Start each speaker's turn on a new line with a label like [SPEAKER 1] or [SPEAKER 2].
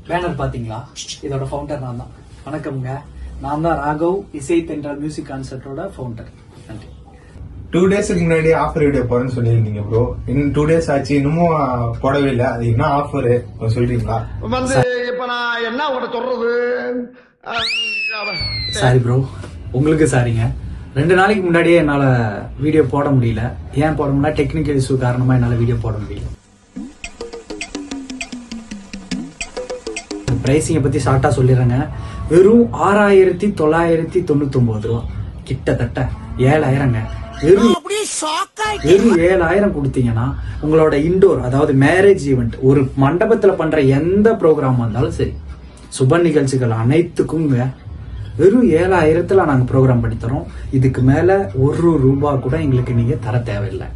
[SPEAKER 1] Banner பாத்தீங்களா? இதோட founder நான் தான். வணக்கம்ங்க, நான் தான் ராகவ், இசை தென்றல் மியூசிக் கான்சர்ட்டோட ஃபவுண்டர். நன்றி.
[SPEAKER 2] 2 டேஸ்க்கு முன்னாடி ஆஃபர் வீடியோ போறேன்னு சொல்லியிருந்தீங்க ப்ரோ. இன்னும் 2 டேஸ் ஆச்சு, இன்னமும் போடவே இல்லை. அது என்ன ஆஃபர் சொல்றீங்களா?
[SPEAKER 3] இப்ப நான் என்ன உங்கள்கிட்ட சொல்றது?
[SPEAKER 1] சாரி ப்ரோ, உங்களுக்கு சாரிங்க. 2 நாளைக்கு முன்னாடியே என்னால வீடியோ போட முடியல. ஏன் போட முடியல? டெக்னிக்கல் இஷ்யூ காரணமா என்னால வீடியோ போட முடியல. பிரைசிங்கை பத்தி ஷார்ட்டா சொல்லிடுறேங்க. வெறும் 6,999 ரூபா, கிட்டத்தட்ட 7,000ங்க. வெறும் 7,000 கொடுத்தீங்கன்னா உங்களோட இன்டோர், அதாவது மேரேஜ் ஈவெண்ட், ஒரு மண்டபத்துல பண்ற எந்த ப்ரோக்ராமா இருந்தாலும் சரி, சுப நிகழ்ச்சிகள் அனைத்துக்குங்க வெறும் 7,000த்துல நாங்க ப்ரோக்ராம் பண்ணி தரோம். இதுக்கு மேல 1 ரூபா கூட எங்களுக்கு நீங்க தர தேவையில்லை.